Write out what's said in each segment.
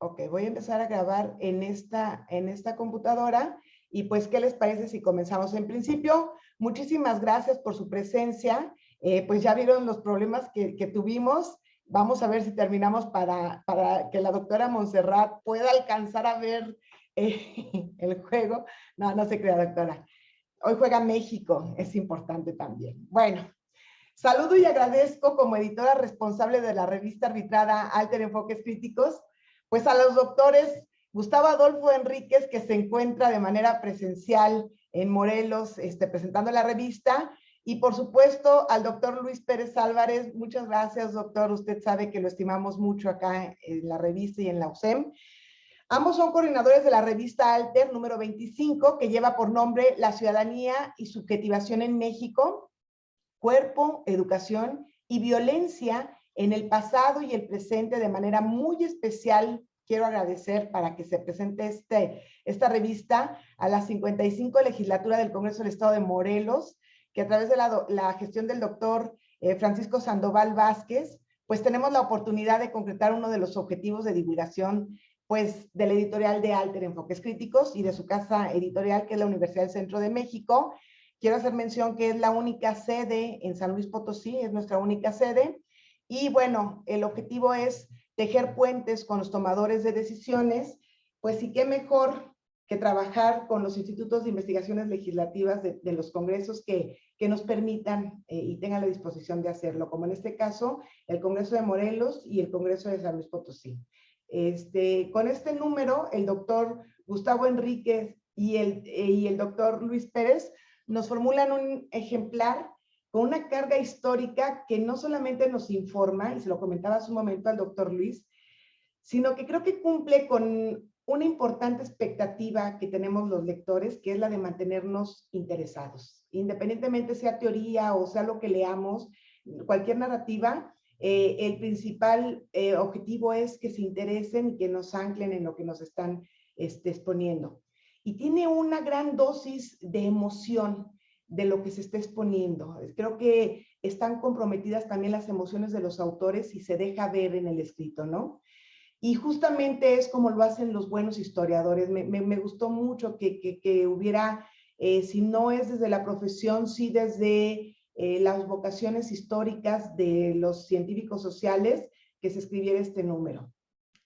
Ok, voy a empezar a grabar en esta computadora y pues, ¿qué les parece si comenzamos? En principio, muchísimas gracias por su presencia. Pues ya vieron los problemas que tuvimos. Vamos a ver si terminamos para que la doctora Montserrat pueda alcanzar a ver el juego. No, no se crea, doctora. Hoy juega México, es importante también. Bueno, saludo y agradezco como editora responsable de la revista arbitrada Alter Enfoques Críticos, pues a los doctores Gustavo Adolfo Enríquez, que se encuentra de manera presencial en Morelos, presentando la revista, y por supuesto al doctor Luis Pérez Álvarez. Muchas gracias, doctor. Usted sabe que lo estimamos mucho acá en la revista y en la USEM. Ambos son coordinadores de la revista Alter número 25, que lleva por nombre La ciudadanía y subjetivación en México, cuerpo, educación y violencia en el pasado y el presente. De manera muy especial, quiero agradecer para que se presente esta revista a la 55 legislatura del Congreso del Estado de Morelos, que a través de la gestión del doctor Francisco Sandoval Vázquez, pues tenemos la oportunidad de concretar uno de los objetivos de divulgación pues de la editorial de Alter Enfoques Críticos y de su casa editorial, que es la Universidad del Centro de México. Quiero hacer mención que es la única sede en San Luis Potosí, es nuestra única sede. Y bueno, el objetivo es tejer puentes con los tomadores de decisiones, pues sí, qué mejor que trabajar con los institutos de investigaciones legislativas de los congresos que nos permitan y tengan la disposición de hacerlo, como en este caso el Congreso de Morelos y el Congreso de San Luis Potosí. Con este número, el doctor Gustavo Enríquez y el doctor Luis Pérez nos formulan un ejemplar con una carga histórica que no solamente nos informa, y se lo comentaba hace un momento al doctor Luis, sino que creo que cumple con una importante expectativa que tenemos los lectores, que es la de mantenernos interesados. Independientemente sea teoría o sea lo que leamos, cualquier narrativa, el principal objetivo es que se interesen y que nos anclen en lo que nos están exponiendo. Y tiene una gran dosis de emoción de lo que se está exponiendo. Creo que están comprometidas también las emociones de los autores y se deja ver en el escrito, ¿no? Y justamente es como lo hacen los buenos historiadores. Me gustó mucho que hubiera, si no es desde la profesión, sí desde las vocaciones históricas de los científicos sociales, que se escribiera este número.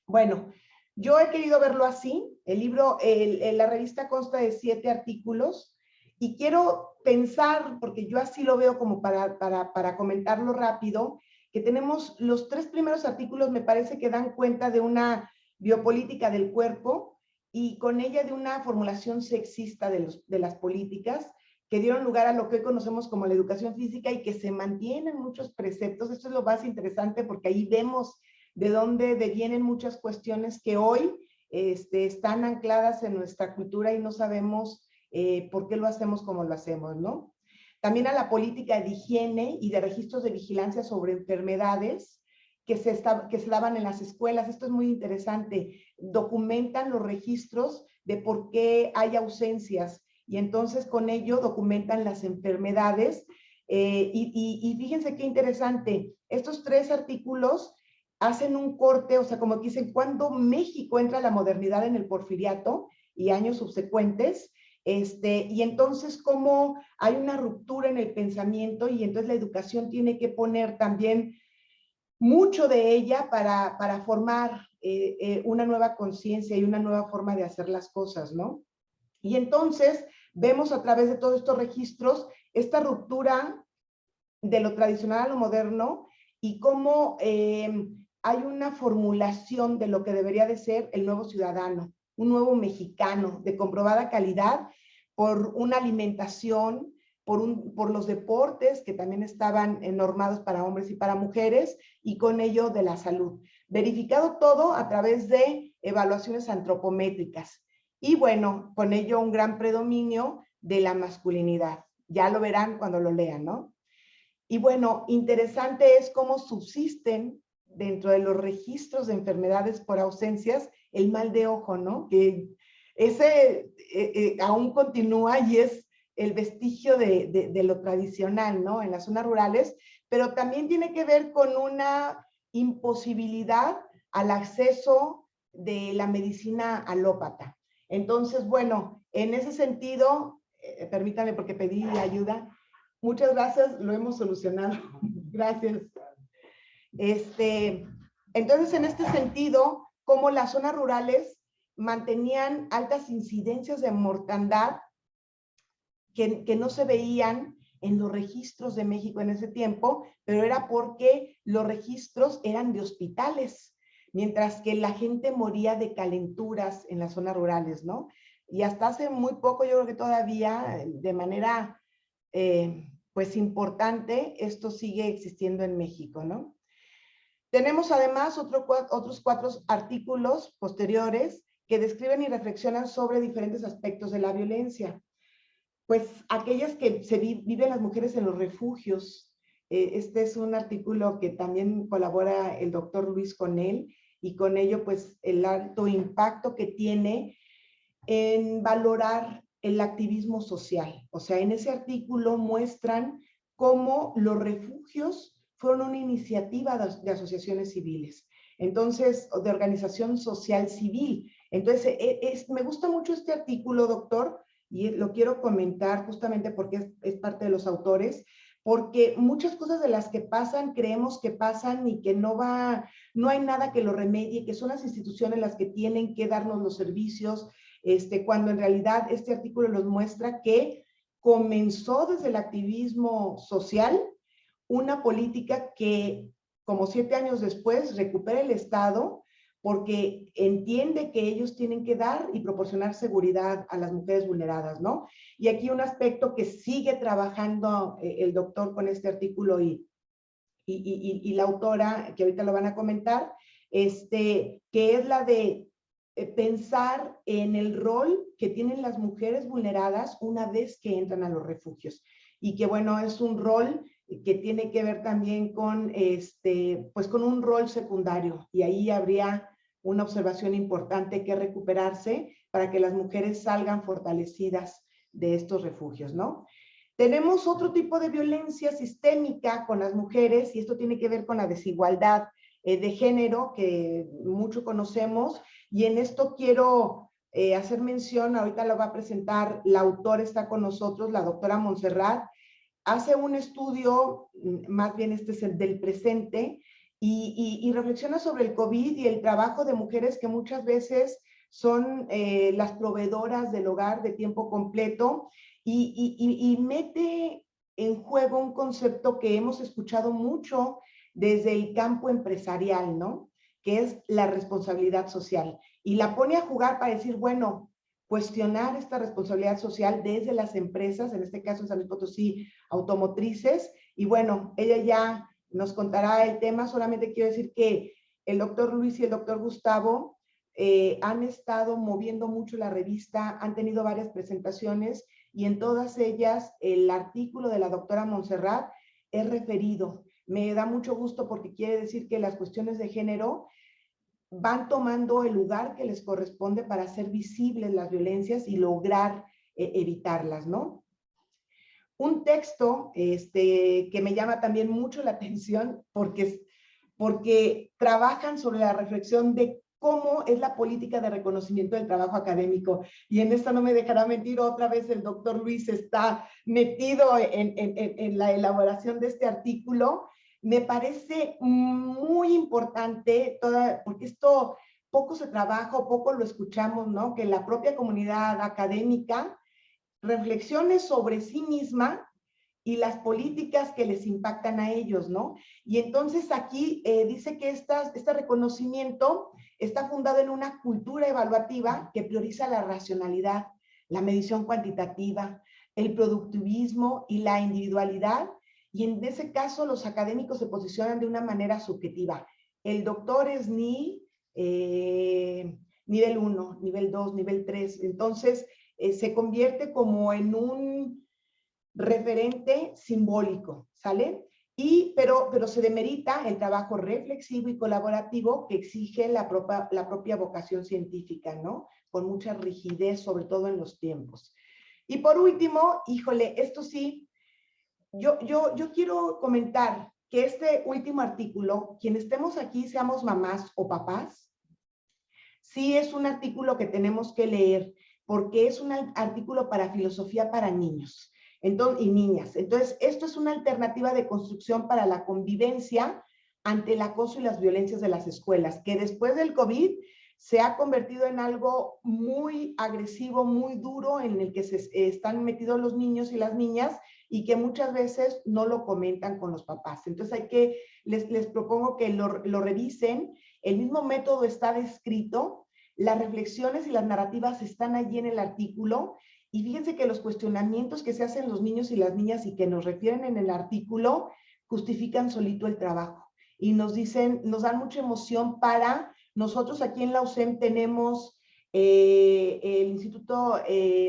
Bueno, yo he querido verlo así. El libro, la revista consta de 7 artículos y quiero pensar, porque yo así lo veo como para comentarlo rápido, que tenemos los 3 primeros artículos, me parece que dan cuenta de una biopolítica del cuerpo y con ella de una formulación sexista de las políticas que dieron lugar a lo que hoy conocemos como la educación física y que se mantienen muchos preceptos. Esto es lo más interesante porque ahí vemos de dónde devienen muchas cuestiones que hoy están ancladas en nuestra cultura y no sabemos por qué lo hacemos como lo hacemos, ¿no? También a la política de higiene y de registros de vigilancia sobre enfermedades que se daban en las escuelas. Esto es muy interesante. Documentan los registros de por qué hay ausencias y entonces con ello documentan las enfermedades. Y fíjense qué interesante. Estos 3 artículos hacen un corte, o sea, como dicen, cuando México entra a la modernidad en el porfiriato y años subsecuentes, y entonces cómo hay una ruptura en el pensamiento y entonces la educación tiene que poner también mucho de ella para formar una nueva conciencia y una nueva forma de hacer las cosas, ¿no? Y entonces vemos a través de todos estos registros esta ruptura de lo tradicional a lo moderno y cómo hay una formulación de lo que debería de ser el nuevo ciudadano, un nuevo mexicano de comprobada calidad por una alimentación, por los deportes que también estaban normados para hombres y para mujeres y con ello de la salud. Verificado todo a través de evaluaciones antropométricas y bueno, con ello un gran predominio de la masculinidad. Ya lo verán cuando lo lean, ¿no? Y bueno, interesante es cómo subsisten dentro de los registros de enfermedades por ausencias el mal de ojo, ¿no? Que ese aún continúa y es el vestigio de lo tradicional, ¿no? En las zonas rurales, pero también tiene que ver con una imposibilidad al acceso de la medicina alópata. Entonces, bueno, en ese sentido, permítame porque pedí ayuda. Muchas gracias, lo hemos solucionado. Gracias. Entonces, en este sentido, como las zonas rurales mantenían altas incidencias de mortandad que no se veían en los registros de México en ese tiempo, pero era porque los registros eran de hospitales, mientras que la gente moría de calenturas en las zonas rurales, ¿no? Y hasta hace muy poco, yo creo que todavía de manera pues importante, esto sigue existiendo en México, ¿no? Tenemos además otros 4 artículos posteriores que describen y reflexionan sobre diferentes aspectos de la violencia. Pues aquellas que viven las mujeres en los refugios. Este es un artículo que también colabora el doctor Luis con él, y con ello pues el alto impacto que tiene en valorar el activismo social. O sea, en ese artículo muestran cómo los refugios fueron una iniciativa de asociaciones civiles, entonces, de organización social civil. Entonces, me gusta mucho este artículo, doctor, y lo quiero comentar justamente porque es parte de los autores, porque muchas cosas de las que pasan creemos que pasan y que no hay nada que lo remedie, que son las instituciones las que tienen que darnos los servicios, cuando en realidad este artículo nos muestra que comenzó desde el activismo social una política que, como 7 años después, recupera el Estado porque entiende que ellos tienen que dar y proporcionar seguridad a las mujeres vulneradas, ¿no? Y aquí un aspecto que sigue trabajando el doctor con este artículo y la autora, que ahorita lo van a comentar, que es la de pensar en el rol que tienen las mujeres vulneradas una vez que entran a los refugios. Y que, bueno, es un rol que tiene que ver también con, pues con un rol secundario. Y ahí habría una observación importante que recuperarse para que las mujeres salgan fortalecidas de estos refugios, ¿no? Tenemos otro tipo de violencia sistémica con las mujeres, y esto tiene que ver con la desigualdad de género que mucho conocemos, y en esto quiero hacer mención, ahorita lo va a presentar, la autora está con nosotros, la doctora Montserrat, hace un estudio, más bien este es el del presente, y reflexiona sobre el COVID y el trabajo de mujeres que muchas veces son las proveedoras del hogar de tiempo completo, y mete en juego un concepto que hemos escuchado mucho desde el campo empresarial, ¿no? Que es la responsabilidad social. Y la pone a jugar para decir, bueno, cuestionar esta responsabilidad social desde las empresas, en este caso en San Luis Potosí, automotrices, y bueno, ella ya nos contará el tema. Solamente quiero decir que el doctor Luis y el doctor Gustavo han estado moviendo mucho la revista, han tenido varias presentaciones, y en todas ellas el artículo de la doctora Montserrat es referido. Me da mucho gusto porque quiere decir que las cuestiones de género van tomando el lugar que les corresponde para hacer visibles las violencias y lograr evitarlas, ¿no? Un texto que me llama también mucho la atención porque trabajan sobre la reflexión de cómo es la política de reconocimiento del trabajo académico. Y en esto no me dejará mentir, otra vez el doctor Luis está metido en la elaboración de este artículo. Me parece muy importante, porque esto poco se trabaja, poco lo escuchamos, ¿no? Que la propia comunidad académica reflexione sobre sí misma y las políticas que les impactan a ellos, ¿no? Y entonces aquí dice que este reconocimiento está fundado en una cultura evaluativa que prioriza la racionalidad, la medición cuantitativa, el productivismo y la individualidad, y en ese caso los académicos se posicionan de una manera subjetiva. El doctor es nivel 1, nivel 2, nivel 3, entonces se convierte como en un referente simbólico, ¿sale? Pero se demerita el trabajo reflexivo y colaborativo que exige la propia vocación científica, ¿no? Con mucha rigidez, sobre todo en los tiempos. Y por último, híjole, esto sí, yo quiero comentar que este último artículo, quien estemos aquí, seamos mamás o papás, sí es un artículo que tenemos que leer porque es un artículo para filosofía para niños y niñas. Entonces, esto es una alternativa de construcción para la convivencia ante el acoso y las violencias de las escuelas, que después del COVID se ha convertido en algo muy agresivo, muy duro, en el que se están metidos los niños y las niñas y que muchas veces no lo comentan con los papás. Entonces les propongo que lo revisen. El mismo método está descrito, las reflexiones y las narrativas están allí en el artículo, y fíjense que los cuestionamientos que se hacen los niños y las niñas y que nos refieren en el artículo justifican solito el trabajo y nos dicen, nos dan mucha emoción para nosotros. Aquí en la USEM tenemos el Instituto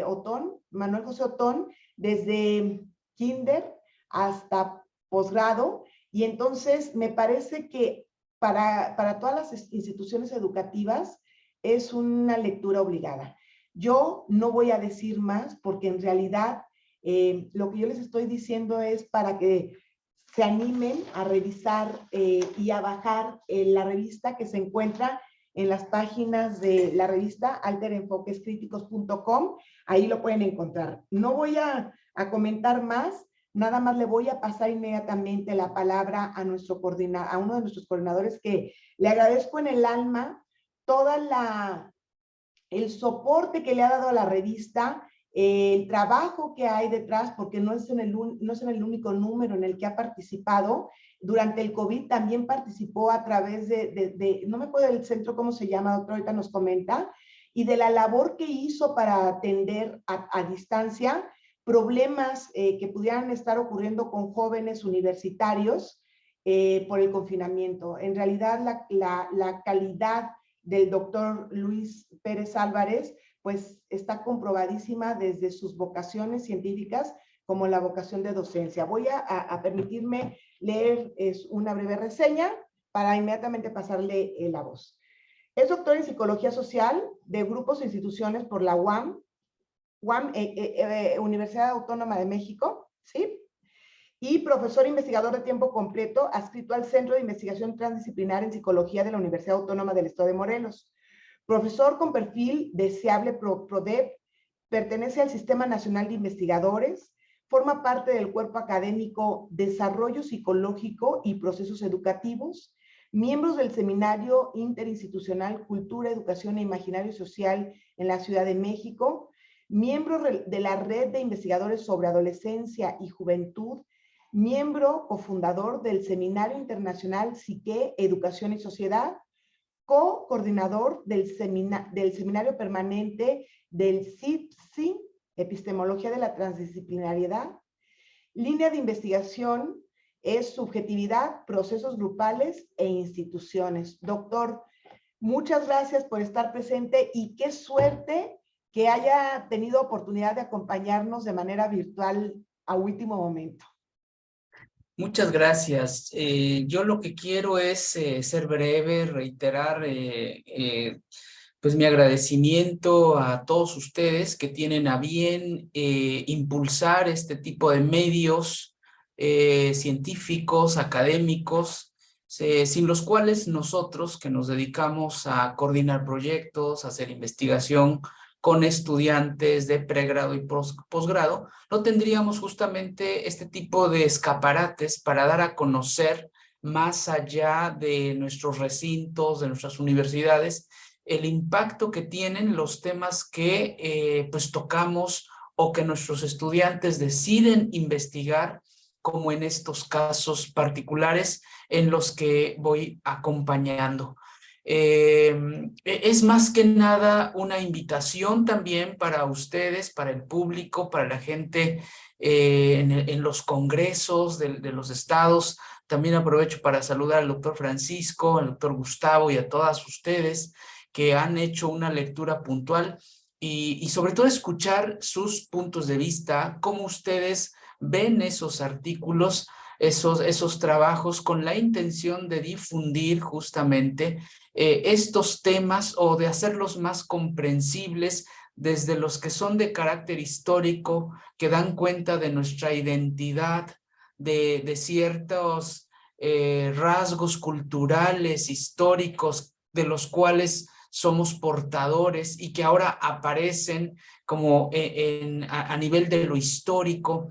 Otón, Manuel José Otón, desde kinder hasta posgrado, y entonces me parece que para todas las instituciones educativas es una lectura obligada. Yo no voy a decir más porque en realidad lo que yo les estoy diciendo es para que se animen a revisar y a bajar la revista que se encuentra en las páginas de la revista alterenfoquescríticos.com. Ahí lo pueden encontrar. No voy a comentar más, nada más le voy a pasar inmediatamente la palabra a a uno de nuestros coordinadores, que le agradezco en el alma toda el soporte que le ha dado a la revista, el trabajo que hay detrás, porque no es en el único número en el que ha participado. Durante el COVID también participó a través no me acuerdo del centro, ¿cómo se llama, doctor? Ahorita nos comenta, y de la labor que hizo para atender a distancia problemas que pudieran estar ocurriendo con jóvenes universitarios por el confinamiento. En realidad, la calidad del doctor Luis Pérez Álvarez, pues está comprobadísima desde sus vocaciones científicas como la vocación de docencia. Voy a permitirme leer una breve reseña para inmediatamente pasarle la voz. Es doctor en Psicología Social de Grupos e Instituciones por la UAM, Universidad Autónoma de México, ¿sí? Y profesor investigador de tiempo completo adscrito al Centro de Investigación Transdisciplinar en Psicología de la Universidad Autónoma del Estado de Morelos. Profesor con perfil deseable PRODEP, pertenece al Sistema Nacional de Investigadores, forma parte del cuerpo académico Desarrollo Psicológico y Procesos Educativos, miembros del Seminario Interinstitucional Cultura, Educación e Imaginario Social en la Ciudad de México, miembro de la Red de Investigadores sobre Adolescencia y Juventud, miembro cofundador del Seminario Internacional Psique, Educación y Sociedad, co-coordinador del Seminario Permanente del CIPSI, Epistemología de la Transdisciplinariedad. Línea de investigación es subjetividad, procesos grupales e instituciones. Doctor, muchas gracias por estar presente y qué suerte que haya tenido oportunidad de acompañarnos de manera virtual a último momento. Muchas gracias. Yo lo que quiero es ser breve, reiterar pues mi agradecimiento a todos ustedes que tienen a bien impulsar este tipo de medios científicos, académicos, sin los cuales nosotros que nos dedicamos a coordinar proyectos, a hacer investigación con estudiantes de pregrado y posgrado, no tendríamos justamente este tipo de escaparates para dar a conocer más allá de nuestros recintos, de nuestras universidades, el impacto que tienen los temas que pues tocamos o que nuestros estudiantes deciden investigar, como en estos casos particulares en los que voy acompañando. Es más que nada una invitación también para ustedes, para el público, para la gente en los congresos de los estados. También aprovecho para saludar al doctor Francisco, al doctor Gustavo y a todas ustedes que han hecho una lectura puntual y sobre todo escuchar sus puntos de vista, cómo ustedes ven esos artículos, esos trabajos con la intención de difundir justamente estos temas o de hacerlos más comprensibles desde los que son de carácter histórico, que dan cuenta de nuestra identidad, de ciertos rasgos culturales, históricos, de los cuales somos portadores y que ahora aparecen como a nivel de lo histórico,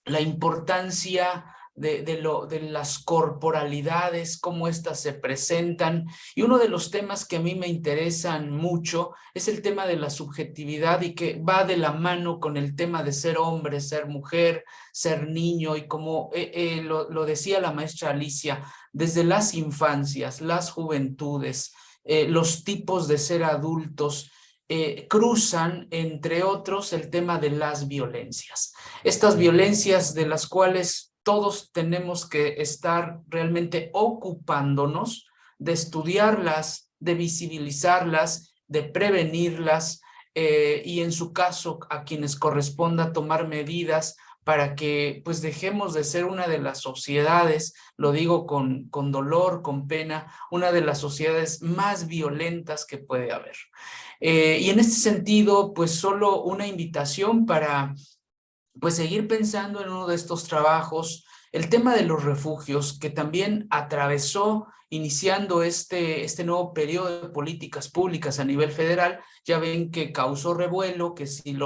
la importancia de las corporalidades, cómo éstas se presentan. Y uno de los temas que a mí me interesan mucho es el tema de la subjetividad y que va de la mano con el tema de ser hombre, ser mujer, ser niño. Y como lo decía la maestra Alicia, desde las infancias, las juventudes, los tipos de ser adultos, cruzan, entre otros, el tema de las violencias. Estas violencias de las cuales todos tenemos que estar realmente ocupándonos de estudiarlas, de visibilizarlas, de prevenirlas, y en su caso a quienes corresponda tomar medidas para que pues dejemos de ser una de las sociedades, lo digo con dolor, con pena, una de las sociedades más violentas que puede haber. Y en este sentido, pues solo una invitación para pues seguir pensando en uno de estos trabajos, el tema de los refugios, que también atravesó, iniciando este nuevo periodo de políticas públicas a nivel federal. Ya ven que causó revuelo, que si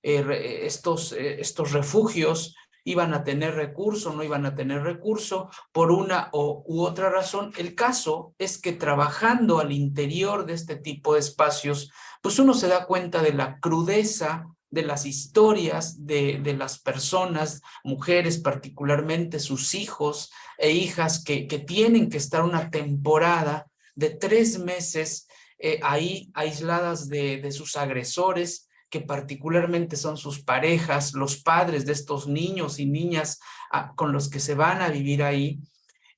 estos refugios iban a tener recurso, no iban a tener recurso, por una u otra razón. El caso es que trabajando al interior de este tipo de espacios, pues uno se da cuenta de la crudeza de las historias de las personas, mujeres particularmente, sus hijos e hijas que tienen que estar una temporada de 3 meses ahí aisladas de sus agresores, que particularmente son sus parejas, los padres de estos niños y niñas con los que se van a vivir ahí.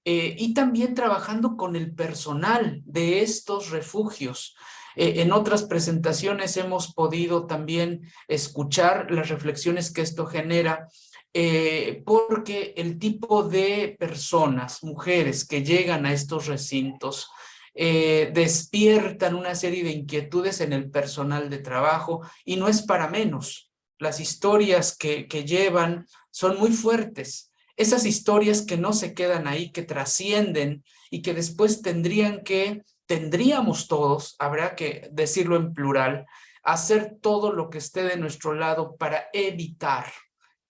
Y también trabajando con el personal de estos refugios. En otras presentaciones hemos podido también escuchar las reflexiones que esto genera, porque el tipo de personas, mujeres que llegan a estos recintos, despiertan una serie de inquietudes en el personal de trabajo, y no es para menos. Las historias que llevan son muy fuertes. Esas historias que no se quedan ahí, que trascienden y que después tendríamos todos, habrá que decirlo en plural, hacer todo lo que esté de nuestro lado para evitar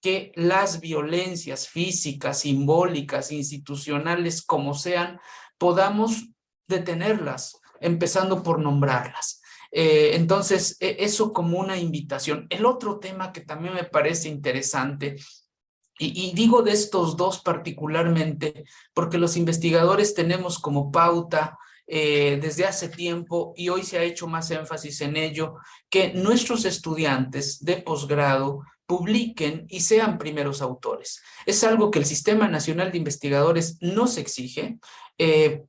que las violencias físicas, simbólicas, institucionales, como sean, podamos detenerlas, empezando por nombrarlas. Entonces, eso como una invitación. El otro tema que también me parece interesante, y digo de estos dos particularmente, porque los investigadores tenemos como pauta desde hace tiempo, y hoy se ha hecho más énfasis en ello, que nuestros estudiantes de posgrado publiquen y sean primeros autores. Es algo que el Sistema Nacional de Investigadores nos exige,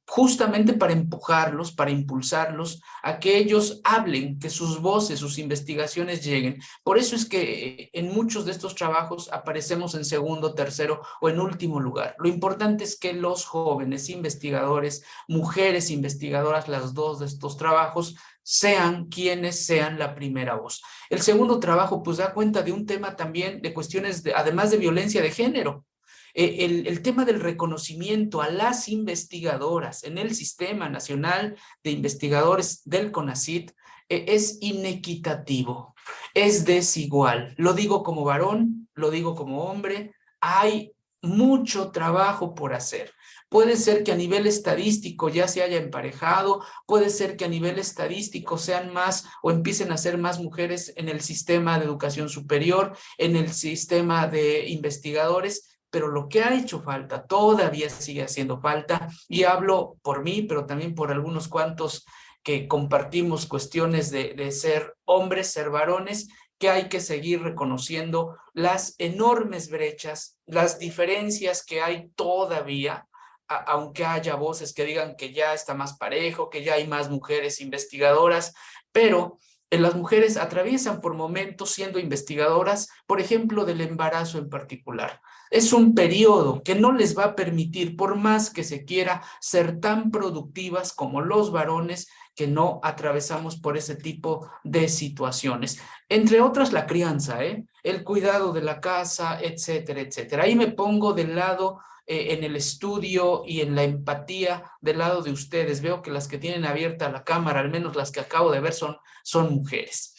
justamente para empujarlos, para impulsarlos a que ellos hablen, que sus voces, sus investigaciones lleguen. Por eso es que en muchos de estos trabajos aparecemos en segundo, tercero o en último lugar. Lo importante es que los jóvenes investigadores, mujeres investigadoras, las dos de estos trabajos, sean quienes sean la primera voz. El segundo trabajo pues da cuenta de un tema también de cuestiones, además de violencia de género. El tema del reconocimiento a las investigadoras en el Sistema Nacional de Investigadores del CONACYT es inequitativo, es desigual. Lo digo como varón, lo digo como hombre, hay mucho trabajo por hacer. Puede ser que a nivel estadístico ya se haya emparejado, puede ser que a nivel estadístico sean más o empiecen a ser más mujeres en el sistema de educación superior, en el sistema de investigadores, pero lo que ha hecho falta, todavía sigue haciendo falta, y hablo por mí, pero también por algunos cuantos que compartimos cuestiones de ser hombres, ser varones, que hay que seguir reconociendo las enormes brechas, las diferencias que hay todavía, aunque haya voces que digan que ya está más parejo, que ya hay más mujeres investigadoras, pero las mujeres atraviesan por momentos siendo investigadoras, por ejemplo, del embarazo en particular. Es un periodo que no les va a permitir, por más que se quiera, ser tan productivas como los varones que no atravesamos por ese tipo de situaciones. Entre otras, la crianza, el cuidado de la casa, etcétera, etcétera. Ahí me pongo del lado en el estudio y en la empatía del lado de ustedes. Veo que las que tienen abierta la cámara, al menos las que acabo de ver, son mujeres.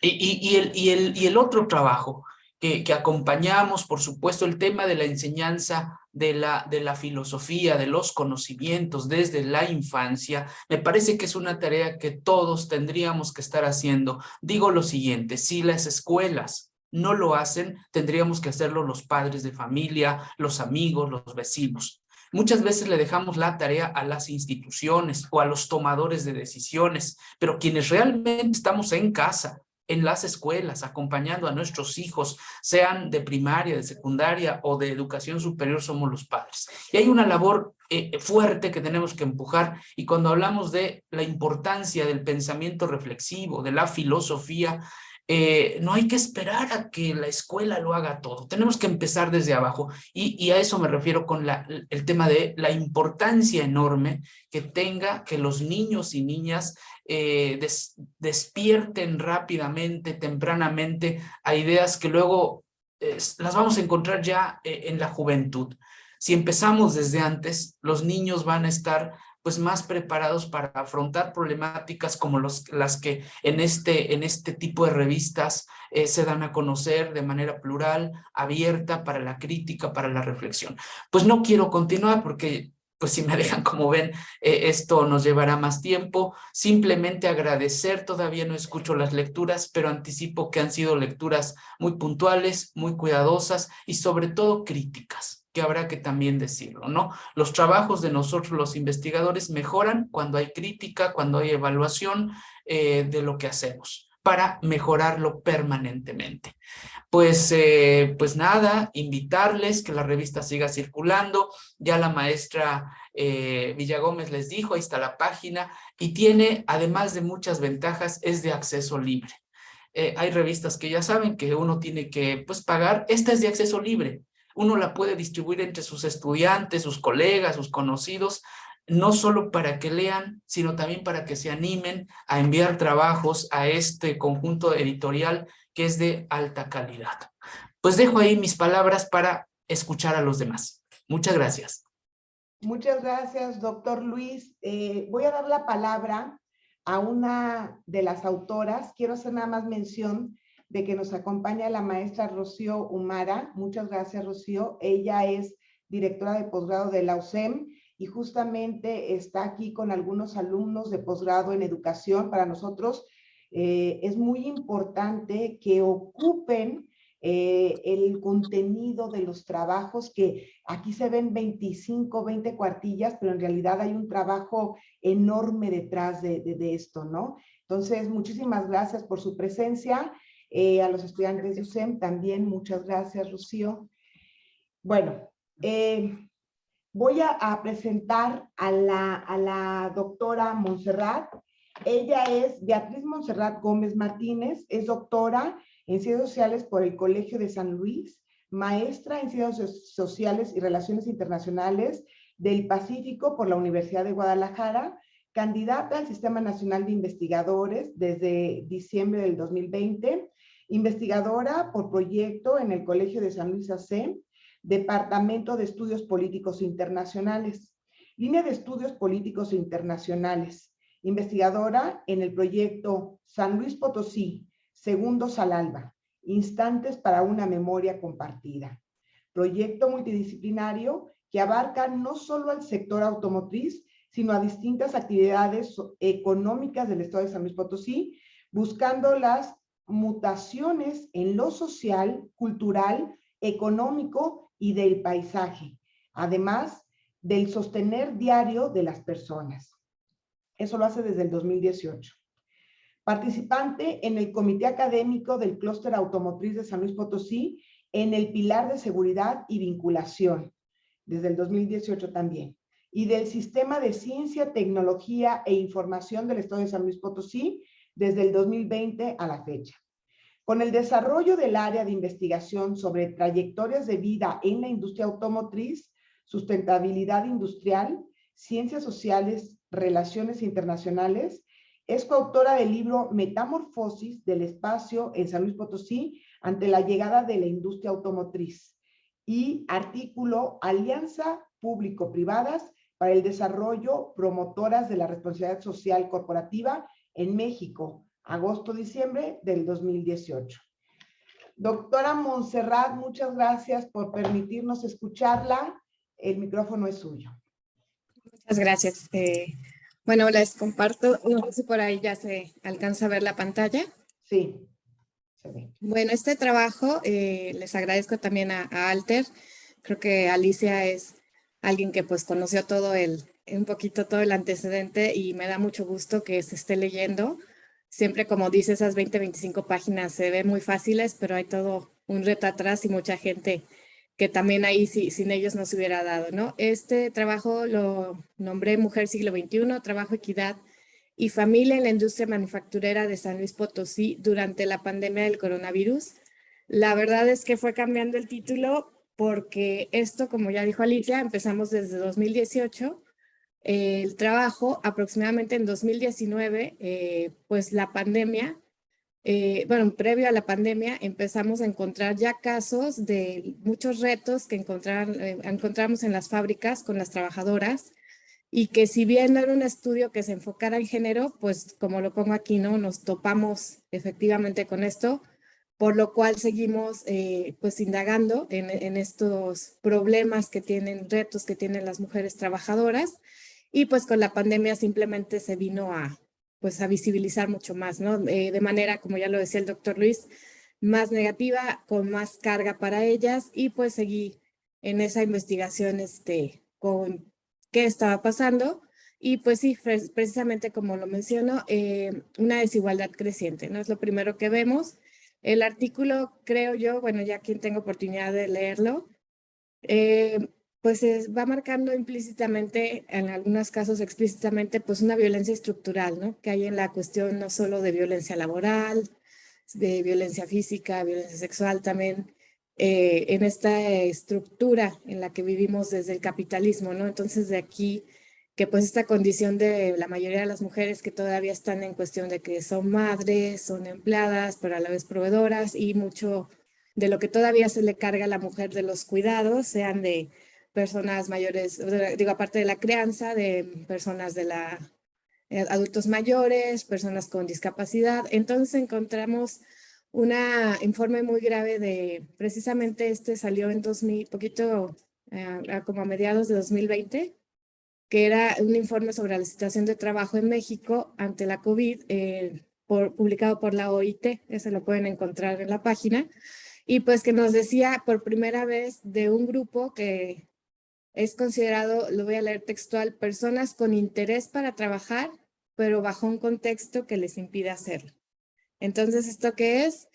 Y el otro trabajo que acompañamos, por supuesto, el tema de la enseñanza de la filosofía, de los conocimientos desde la infancia, me parece que es una tarea que todos tendríamos que estar haciendo. Digo lo siguiente, si las escuelas no lo hacen, tendríamos que hacerlo los padres de familia, los amigos, los vecinos. Muchas veces le dejamos la tarea a las instituciones o a los tomadores de decisiones, pero quienes realmente estamos en casa, en las escuelas, acompañando a nuestros hijos, sean de primaria, de secundaria o de educación superior, somos los padres. Y hay una labor fuerte que tenemos que empujar, y cuando hablamos de la importancia del pensamiento reflexivo, de la filosofía, no hay que esperar a que la escuela lo haga todo. Tenemos que empezar desde abajo, y a eso me refiero con el tema de la importancia enorme que tenga que los niños y niñas despierten rápidamente, tempranamente, a ideas que luego las vamos a encontrar ya en la juventud. Si empezamos desde antes, los niños van a estar pues más preparados para afrontar problemáticas como las que en este tipo de revistas se dan a conocer de manera plural, abierta para la crítica, para la reflexión. Pues no quiero continuar porque, pues si me dejan, como ven, esto nos llevará más tiempo. Simplemente agradecer, todavía no escucho las lecturas, pero anticipo que han sido lecturas muy puntuales, muy cuidadosas y sobre todo críticas, que habrá que también decirlo, ¿no? Los trabajos de nosotros los investigadores mejoran cuando hay crítica, cuando hay evaluación de lo que hacemos, para mejorarlo permanentemente. Pues nada, invitarles que la revista siga circulando. Ya la maestra Villagómez les dijo, ahí está la página, y tiene, además de muchas ventajas, es de acceso libre. Hay revistas que ya saben que uno tiene que pues pagar. Esta es de acceso libre. Uno la puede distribuir entre sus estudiantes, sus colegas, sus conocidos, no solo para que lean, sino también para que se animen a enviar trabajos a este conjunto editorial que es de alta calidad. Pues dejo ahí mis palabras para escuchar a los demás. Muchas gracias. Muchas gracias, doctor Luis. Voy a dar la palabra a una de las autoras. Quiero hacer nada más mención de que nos acompaña la maestra Rocío Humara. Muchas gracias, Rocío. Ella es directora de posgrado de la UCEM y justamente está aquí con algunos alumnos de posgrado en educación. Para nosotros es muy importante que ocupen el contenido de los trabajos, que aquí se ven 25, 20 cuartillas, pero en realidad hay un trabajo enorme detrás de esto, ¿no? Entonces, muchísimas gracias por su presencia. A los estudiantes de UCEM también, muchas gracias, Rocío. Bueno, voy a presentar a la doctora Montserrat. Ella es Beatriz Montserrat Gómez Martínez, es doctora en Ciencias Sociales por el Colegio de San Luis, maestra en Ciencias Sociales y Relaciones Internacionales del Pacífico por la Universidad de Guadalajara, candidata al Sistema Nacional de Investigadores desde diciembre del 2020, investigadora por proyecto en el Colegio de San Luis AC, Departamento de Estudios Políticos Internacionales, línea de Estudios Políticos Internacionales, investigadora en el proyecto San Luis Potosí, Segundo Salalba, Instantes para una Memoria Compartida. Proyecto multidisciplinario que abarca no solo al sector automotriz, sino a distintas actividades económicas del Estado de San Luis Potosí, buscando las mutaciones en lo social, cultural, económico y del paisaje, además del sostener diario de las personas. Eso lo hace desde el 2018. Participante en el Comité Académico del Clúster Automotriz de San Luis Potosí en el Pilar de Seguridad y Vinculación, desde el 2018 también, y del Sistema de Ciencia, Tecnología e Información del Estado de San Luis Potosí desde el 2020 a la fecha. Con el desarrollo del área de investigación sobre trayectorias de vida en la industria automotriz, sustentabilidad industrial, ciencias sociales, relaciones internacionales, es coautora del libro Metamorfosis del espacio en San Luis Potosí ante la llegada de la industria automotriz y artículo Alianza Público-Privadas para el Desarrollo Promotoras de la Responsabilidad Social Corporativa en México, agosto-diciembre del 2018. Doctora Montserrat, muchas gracias por permitirnos escucharla. El micrófono es suyo. Muchas gracias. Bueno, les comparto, no sé si por ahí ya se alcanza a ver la pantalla. Sí, se ve. Bueno, este trabajo les agradezco también a Alter. Creo que Alicia es alguien que pues conoció un poquito todo el antecedente y me da mucho gusto que se esté leyendo. Siempre, como dice, esas 20-25 páginas se ven muy fáciles, pero hay todo un reto atrás y mucha gente que también ahí sin ellos no se hubiera dado, ¿no? Este trabajo lo nombré Mujer Siglo XXI, Trabajo, Equidad y Familia en la Industria Manufacturera de San Luis Potosí durante la pandemia del coronavirus. La verdad es que fue cambiando el título porque esto, como ya dijo Alicia, empezamos desde 2018. El trabajo aproximadamente en 2019, pues la pandemia, bueno, previo a la pandemia empezamos a encontrar ya casos de muchos retos que encontramos en las fábricas con las trabajadoras y que si bien no era un estudio que se enfocara en género, pues como lo pongo aquí, ¿no? Nos topamos efectivamente con esto, por lo cual seguimos pues indagando en estos problemas que tienen, retos que tienen las mujeres trabajadoras y pues con la pandemia simplemente se vino pues a visibilizar mucho más, ¿no? De manera, como ya lo decía el doctor Luis, más negativa, con más carga para ellas y pues seguí en esa investigación con qué estaba pasando y pues sí, precisamente como lo menciono, una desigualdad creciente, ¿no? Es lo primero que vemos. El artículo, creo yo, bueno, ya quien tenga oportunidad de leerlo, pues va marcando implícitamente, en algunos casos explícitamente, pues una violencia estructural, ¿no? Que hay en la cuestión no solo de violencia laboral, de violencia física, violencia sexual también, en esta estructura en la que vivimos desde el capitalismo, ¿no? Entonces de aquí que pues esta condición de la mayoría de las mujeres que todavía están en cuestión de que son madres, son empleadas, pero a la vez proveedoras y mucho de lo que todavía se le carga a la mujer de los cuidados, sean de personas mayores, digo, aparte de la crianza, de personas de adultos mayores, personas con discapacidad. Entonces encontramos un informe muy grave de, precisamente salió en 2000, poquito, como a mediados de 2020, que era un informe sobre la situación de trabajo en México ante la COVID, publicado por la OIT, eso lo pueden encontrar en la página, y pues que nos decía por primera vez de un grupo que es considerado, lo voy a leer textual, personas con interés para trabajar, pero bajo un contexto que les impide hacerlo. Entonces, ¿esto qué es?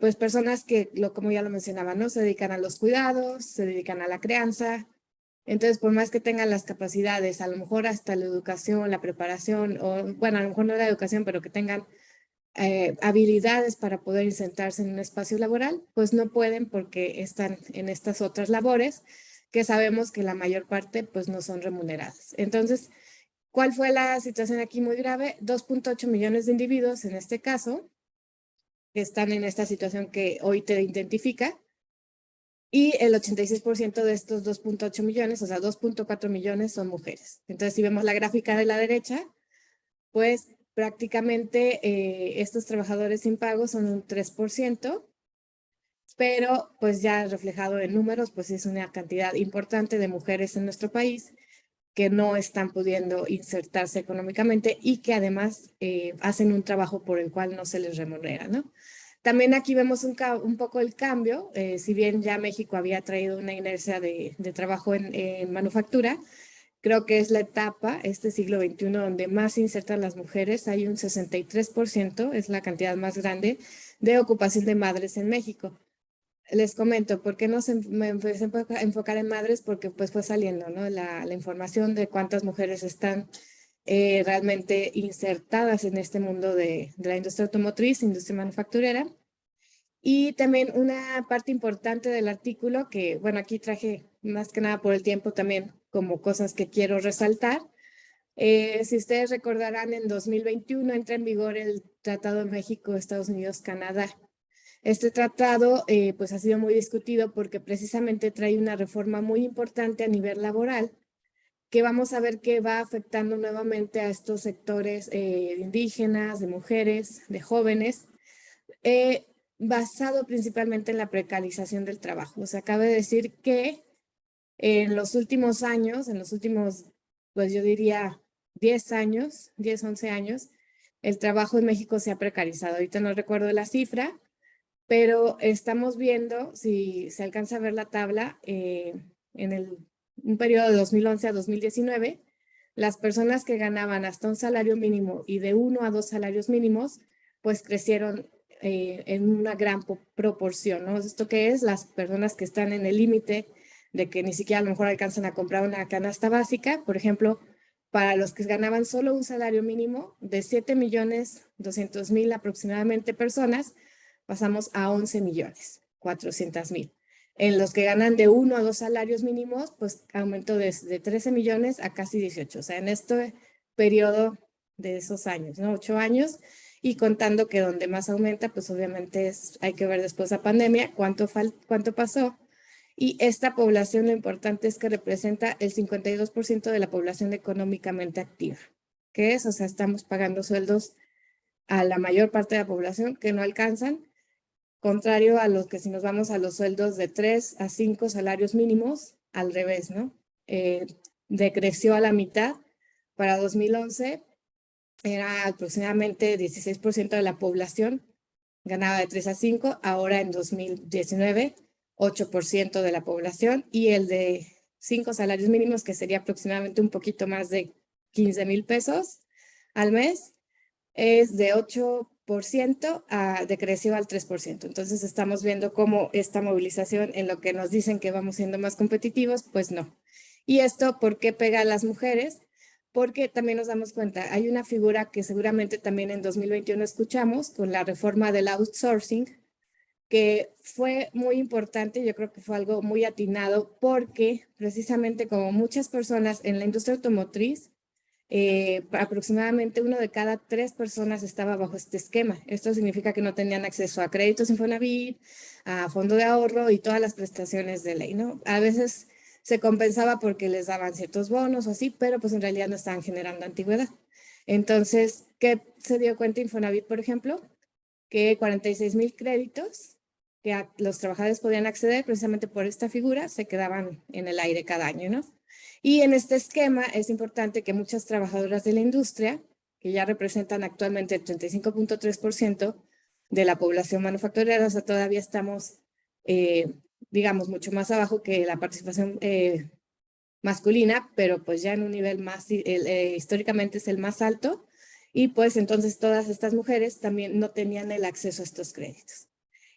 Pues personas que, como ya lo mencionaba, ¿no? Se dedican a los cuidados, se dedican a la crianza. Entonces, por más que tengan las capacidades, a lo mejor hasta la educación, la preparación, o bueno, a lo mejor no la educación, pero que tengan habilidades para poder insertarse en un espacio laboral, pues no pueden porque están en estas otras labores que sabemos que la mayor parte pues no son remuneradas. Entonces, ¿cuál fue la situación aquí muy grave? 2.8 millones de individuos en este caso que están en esta situación que hoy te identifica y el 86% de estos 2.8 millones, o sea, 2.4 millones son mujeres. Entonces, si vemos la gráfica de la derecha, pues prácticamente estos trabajadores sin pago son un 3%, pero pues ya reflejado en números, pues es una cantidad importante de mujeres en nuestro país que no están pudiendo insertarse económicamente y que además hacen un trabajo por el cual no se les remunera, ¿no? También aquí vemos un poco el cambio, si bien ya México había traído una inercia de trabajo en manufactura, creo que es la etapa, este siglo XXI, donde más se insertan las mujeres. Hay un 63%, es la cantidad más grande de ocupación de madres en México. Les comento, ¿por qué me empecé a enfocar en madres? Porque pues fue saliendo, ¿no? La información de cuántas mujeres están realmente insertadas en este mundo de la industria automotriz, industria manufacturera. Y también una parte importante del artículo que, bueno, aquí traje más que nada por el tiempo también como cosas que quiero resaltar. Si ustedes recordarán, en 2021 entra en vigor el Tratado de México, Estados Unidos, Canadá. Este tratado pues ha sido muy discutido porque precisamente trae una reforma muy importante a nivel laboral que vamos a ver que va afectando nuevamente a estos sectores indígenas, de mujeres, de jóvenes, basado principalmente en la precarización del trabajo. O sea, cabe decir que en los últimos años, en los últimos, pues yo diría 10 años, 10, 11 años, el trabajo en México se ha precarizado. Ahorita no recuerdo la cifra, pero estamos viendo, si se alcanza a ver la tabla, un periodo de 2011 a 2019, las personas que ganaban hasta un salario mínimo y de 1 a 2 salarios mínimos, pues crecieron en una gran proporción, ¿no? ¿Esto qué es? Las personas que están en el límite de que ni siquiera a lo mejor alcanzan a comprar una canasta básica, por ejemplo, para los que ganaban solo un salario mínimo de 7.200.000 aproximadamente personas, pasamos a 11.400.000. En los que ganan de 1 a 2 salarios mínimos, pues aumentó desde 13 millones a casi 18. O sea, en este periodo de esos años, ¿no? 8 años, y contando que donde más aumenta, pues obviamente hay que ver después la pandemia cuánto pasó. Y esta población, lo importante es que representa el 52% de la población económicamente activa. ¿Qué es? O sea, estamos pagando sueldos a la mayor parte de la población que no alcanzan, contrario a los que si nos vamos a los sueldos de 3 a 5 salarios mínimos, al revés, ¿no? Decreció a la mitad. Para 2011 era aproximadamente 16% de la población, ganaba de 3 a 5, ahora en 2019, 8% de la población, y el de 5 salarios mínimos, que sería aproximadamente un poquito más de 15,000 pesos al mes, es de 8% decreció al 3%. Entonces estamos viendo cómo esta movilización, en lo que nos dicen que vamos siendo más competitivos, pues no. ¿Y esto por qué pega a las mujeres? Porque también nos damos cuenta, hay una figura que seguramente también en 2021 escuchamos con la reforma del outsourcing, que fue muy importante, yo creo que fue algo muy atinado, porque precisamente como muchas personas en la industria automotriz, aproximadamente 1 de cada 3 personas estaba bajo este esquema. Esto significa que no tenían acceso a créditos Infonavit, a fondo de ahorro y todas las prestaciones de ley, ¿no? A veces se compensaba porque les daban ciertos bonos o así, pero pues en realidad no estaban generando antigüedad. Entonces, ¿qué se dio cuenta Infonavit, por ejemplo? Que 46,000 créditos que los trabajadores podían acceder precisamente por esta figura se quedaban en el aire cada año, ¿no? Y en este esquema es importante que muchas trabajadoras de la industria, que ya representan actualmente el 35.3% de la población manufacturera, o sea, todavía estamos, digamos, mucho más abajo que la participación masculina, pero pues ya en un nivel más, históricamente es el más alto, y pues entonces todas estas mujeres también no tenían el acceso a estos créditos.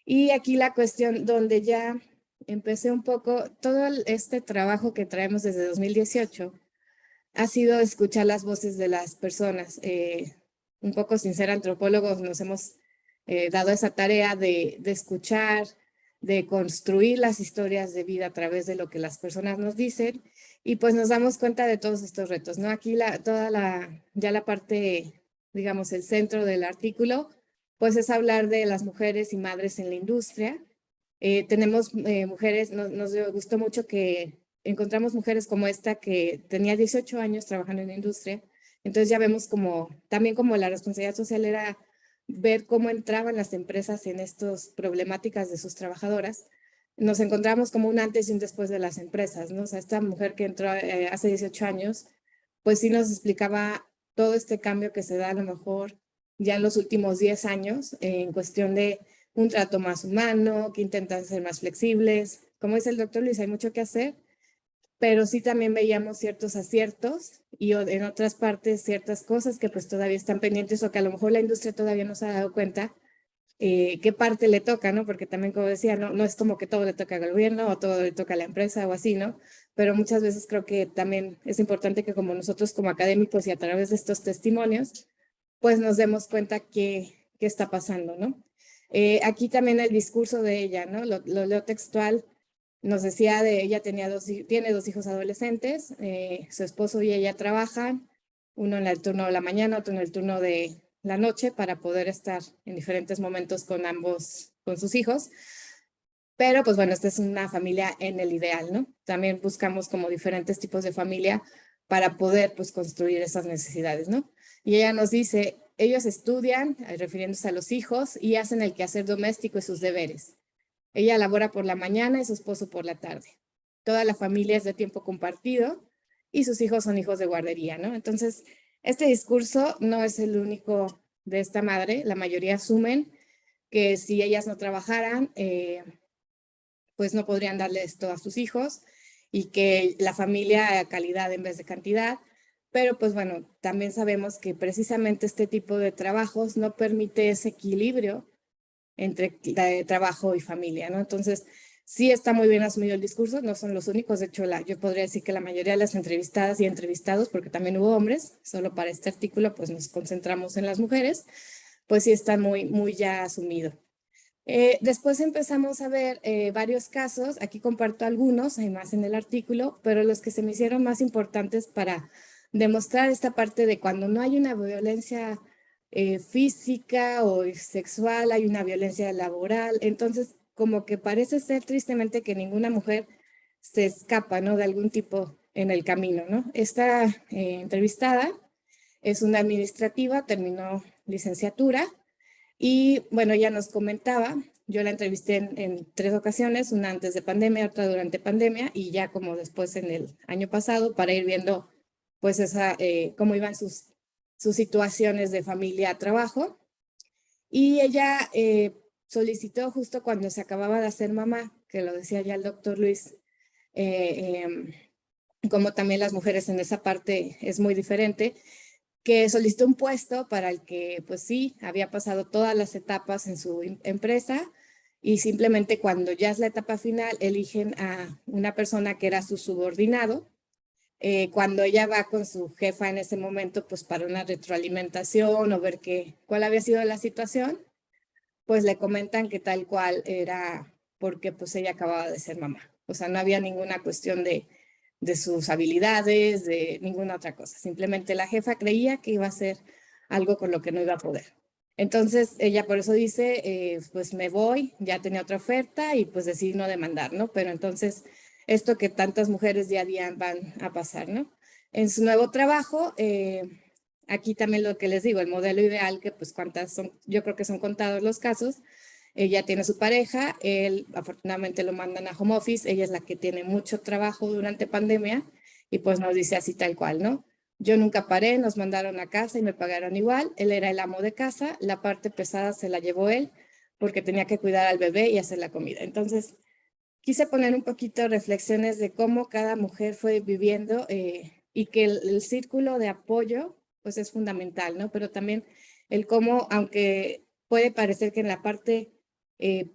Y aquí la cuestión donde ya empecé un poco, todo este trabajo que traemos desde 2018 ha sido escuchar las voces de las personas. Un poco sin ser antropólogos nos hemos dado esa tarea de escuchar, de construir las historias de vida a través de lo que las personas nos dicen, y pues nos damos cuenta de todos estos retos, ¿no? Aquí ya la parte, digamos, el centro del artículo, pues es hablar de las mujeres y madres en la industria. Tenemos mujeres, nos gustó mucho que encontramos mujeres como esta que tenía 18 años trabajando en la industria. Entonces ya vemos también como la responsabilidad social era ver cómo entraban las empresas en estas problemáticas de sus trabajadoras. Nos encontramos como un antes y un después de las empresas, ¿no? O sea, esta mujer que entró hace 18 años, pues sí nos explicaba todo este cambio que se da a lo mejor ya en los últimos 10 años en cuestión de un trato más humano, que intentan ser más flexibles. Como dice el doctor Luis, hay mucho que hacer, pero sí también veíamos ciertos aciertos y en otras partes ciertas cosas que pues todavía están pendientes o que a lo mejor la industria todavía no se ha dado cuenta qué parte le toca, ¿no? Porque también, como decía, no es como que todo le toca al gobierno o todo le toca a la empresa o así, ¿no? Pero muchas veces creo que también es importante que como nosotros como académicos y a través de estos testimonios, pues nos demos cuenta qué está pasando, ¿no? Aquí también el discurso de ella, ¿no? Lo leo textual. Nos decía ella tiene 2 hijos adolescentes, su esposo y ella trabajan, uno en el turno de la mañana, otro en el turno de la noche, para poder estar en diferentes momentos con ambos con sus hijos. Pero pues bueno, esta es una familia en el ideal, ¿no? También buscamos como diferentes tipos de familia para poder pues construir esas necesidades, ¿no? Y ella nos dice, ellos estudian, refiriéndose a los hijos, y hacen el quehacer doméstico y sus deberes. Ella labora por la mañana y su esposo por la tarde. Toda la familia es de tiempo compartido y sus hijos son hijos de guardería, ¿no? Entonces, este discurso no es el único de esta madre. La mayoría asumen que si ellas no trabajaran, pues no podrían darle esto a sus hijos y que la familia calidad en vez de cantidad. Pero pues bueno, también sabemos que precisamente este tipo de trabajos no permite ese equilibrio entre trabajo y familia, ¿no? Entonces, sí está muy bien asumido el discurso, no son los únicos, de hecho, yo podría decir que la mayoría de las entrevistadas y entrevistados, porque también hubo hombres, solo para este artículo, pues nos concentramos en las mujeres, pues sí está muy ya asumido. Después empezamos a ver varios casos, aquí comparto algunos, hay más en el artículo, pero los que se me hicieron más importantes para demostrar esta parte de cuando no hay una violencia física o sexual, hay una violencia laboral, entonces como que parece ser tristemente que ninguna mujer se escapa, ¿no? De algún tipo en el camino, ¿no? Esta entrevistada es una administrativa, terminó licenciatura, y bueno, ella nos comentaba, yo la entrevisté en 3 ocasiones, una antes de pandemia, otra durante pandemia y ya como después en el año pasado para ir viendo pues cómo iban sus situaciones de familia, trabajo. Y ella solicitó justo cuando se acababa de hacer mamá, que lo decía ya el doctor Luis, como también las mujeres en esa parte es muy diferente, que solicitó un puesto para el que, pues sí, había pasado todas las etapas en su empresa y simplemente cuando ya es la etapa final, eligen a una persona que era su subordinado. Cuando ella va con su jefa en ese momento, pues para una retroalimentación o ver cuál había sido la situación, pues le comentan que tal cual era porque pues ella acababa de ser mamá. O sea, no había ninguna cuestión de sus habilidades, de ninguna otra cosa. Simplemente la jefa creía que iba a hacer algo con lo que no iba a poder. Entonces, ella por eso dice, pues me voy, ya tenía otra oferta y pues decidí no demandar, ¿no? Pero entonces, esto que tantas mujeres día a día van a pasar, ¿no? En su nuevo trabajo, aquí también lo que les digo, el modelo ideal, que pues cuántas son, yo creo que son contados los casos. Ella tiene su pareja, él afortunadamente lo mandan a home office, ella es la que tiene mucho trabajo durante pandemia y pues nos dice así tal cual, ¿no? Yo nunca paré, nos mandaron a casa y me pagaron igual, él era el amo de casa, la parte pesada se la llevó él porque tenía que cuidar al bebé y hacer la comida. Entonces, quise poner un poquito reflexiones de cómo cada mujer fue viviendo y que el círculo de apoyo pues es fundamental, ¿no? Pero también el cómo, aunque puede parecer que en la parte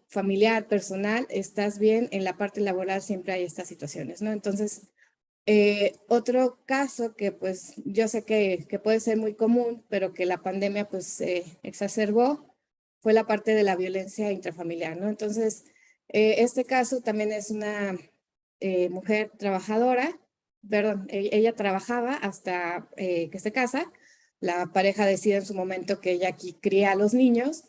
familiar, personal, estás bien, en la parte laboral siempre hay estas situaciones, ¿no? Entonces, otro caso que pues yo sé que puede ser muy común, pero que la pandemia pues exacerbó, fue la parte de la violencia intrafamiliar, ¿no? Entonces, este caso también es una mujer trabajadora, perdón, ella trabajaba hasta que se casa, la pareja decide en su momento que ella aquí cría a los niños.